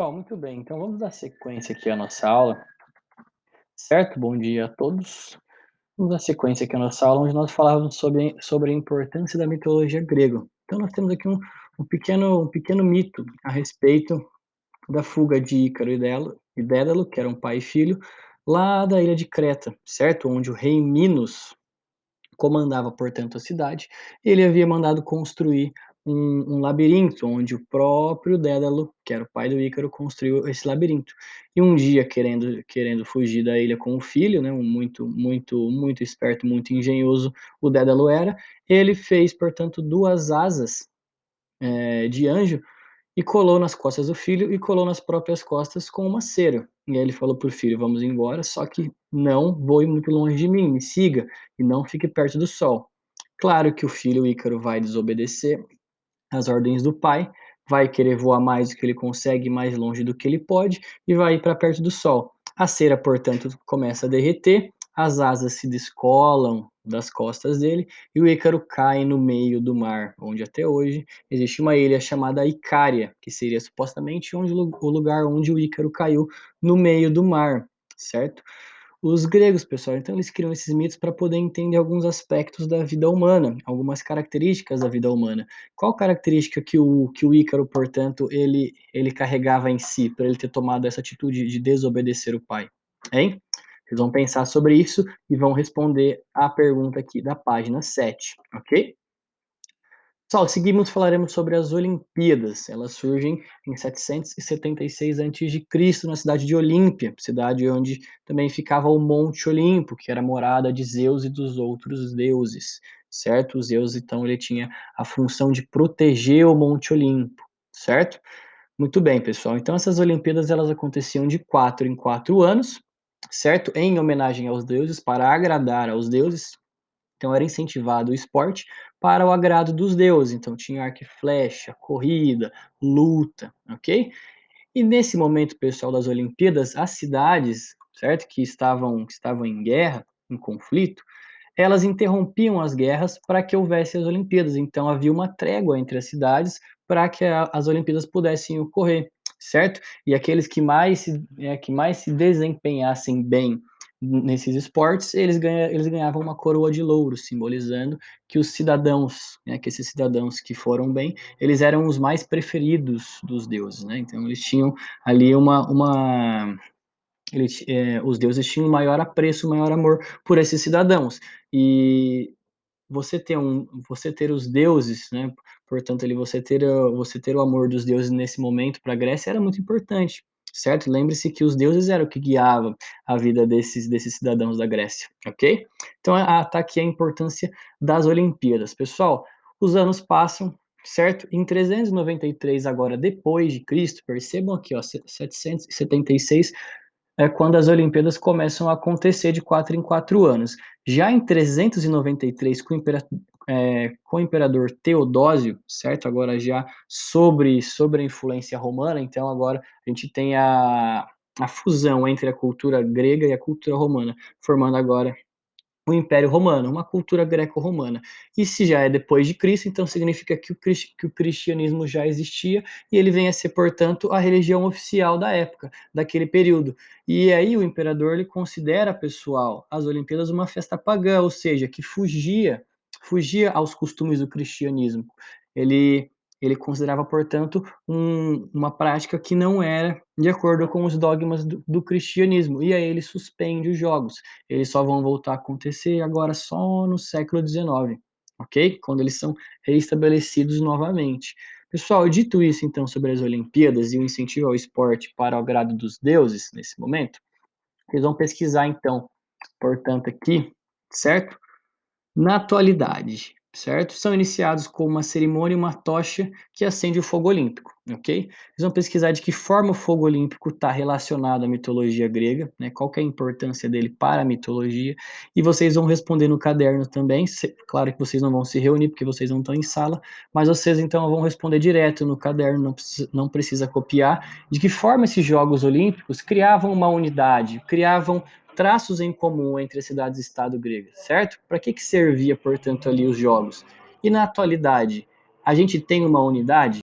Pessoal, muito bem. Então vamos dar sequência aqui à nossa aula, certo? Bom dia a todos. Vamos dar sequência aqui à nossa aula, onde nós falávamos sobre a importância da mitologia grega. Então nós temos aqui um pequeno mito a respeito da fuga de Ícaro e Dédalo, que eram pai e filho, lá da ilha de Creta, certo? Onde o rei Minos comandava, portanto, a cidade. Ele havia mandado construir um labirinto, onde o próprio Dédalo, que era o pai do Ícaro, construiu esse labirinto. E um dia, querendo fugir da ilha com o filho, né, um muito esperto, muito engenhoso, o Dédalo era, ele fez, portanto, duas asas de anjo e colou nas costas do filho e colou nas próprias costas com uma cera. E aí ele falou para o filho: vamos embora, só que não voe muito longe de mim, me siga e não fique perto do sol. Claro que o filho Ícaro vai desobedecer as ordens do pai, vai querer voar mais do que ele consegue, mais longe do que ele pode, e vai ir para perto do sol. A cera, portanto, começa a derreter, as asas se descolam das costas dele, e o Ícaro cai no meio do mar, onde até hoje existe uma ilha chamada Icária, que seria supostamente o lugar onde o Ícaro caiu, no meio do mar, certo? Os gregos, pessoal, então eles criam esses mitos para poder entender alguns aspectos da vida humana, algumas características da vida humana. Qual característica que o Ícaro, portanto, ele carregava em si, para ele ter tomado essa atitude de desobedecer o pai? Hein? Vocês vão pensar sobre isso e vão responder a pergunta aqui da página 7, ok? Pessoal, seguimos falaremos sobre as Olimpíadas. Elas surgem em 776 a.C., na cidade de Olímpia, cidade onde também ficava o Monte Olimpo, que era a morada de Zeus e dos outros deuses, certo? O Zeus, então, ele tinha a função de proteger o Monte Olimpo, certo? Muito bem, pessoal. Então, essas Olimpíadas, elas aconteciam de 4 em 4 anos, certo? Em homenagem aos deuses, para agradar aos deuses, então era incentivado o esporte para o agrado dos deuses. Então tinha arco e flecha, corrida, luta, ok? E nesse momento, pessoal, das Olimpíadas, as cidades, certo, que estavam em guerra, em conflito, elas interrompiam as guerras para que houvesse as Olimpíadas. Então havia uma trégua entre as cidades para que as Olimpíadas pudessem ocorrer, certo? E aqueles que mais se desempenhassem bem nesses esportes, eles ganhavam uma coroa de louro, simbolizando que os cidadãos, né, que esses cidadãos que foram bem, eles eram os mais preferidos dos deuses, né? Então eles tinham ali os deuses tinham um maior apreço, um maior amor por esses cidadãos. E você ter os deuses, né? Portanto, ali você ter o amor dos deuses nesse momento para a Grécia era muito importante, certo? Lembre-se que os deuses eram o que guiavam a vida desses cidadãos da Grécia, ok? Então, tá aqui a importância das Olimpíadas. Pessoal, os anos passam, certo? Em 393 agora depois de Cristo, percebam aqui, ó, 776 é quando as Olimpíadas começam a acontecer de 4 em 4 anos. Já em 393, com o imperador Teodósio, certo? Agora já sobre a influência romana, então agora a gente tem a fusão entre a cultura grega e a cultura romana, formando agora o Império Romano, uma cultura greco-romana. E se já é depois de Cristo, então significa que o cristianismo já existia e ele vem a ser, portanto, a religião oficial da época, daquele período. E aí o imperador ele considera, pessoal, as Olimpíadas uma festa pagã, ou seja, que fugia aos costumes do cristianismo. Ele ele considerava, portanto, uma prática que não era de acordo com os dogmas do cristianismo. E aí ele suspende os jogos. Eles só vão voltar a acontecer agora só no século XIX, ok? Quando eles são reestabelecidos novamente. Pessoal, dito isso então sobre as Olimpíadas e o incentivo ao esporte para o agrado dos deuses nesse momento, vocês vão pesquisar então, portanto, aqui, certo? Na atualidade, certo? São iniciados com uma cerimônia e uma tocha que acende o fogo olímpico, ok? Eles vão pesquisar de que forma o fogo olímpico está relacionado à mitologia grega, né? Qual que é a importância dele para a mitologia, e vocês vão responder no caderno também, claro que vocês não vão se reunir porque vocês não estão em sala, mas vocês então vão responder direto no caderno, não precisa copiar, de que forma esses Jogos Olímpicos criavam uma unidade, criavam traços em comum entre as cidades-estado gregas, certo? Para que servia, portanto, ali os jogos? E na atualidade, a gente tem uma unidade?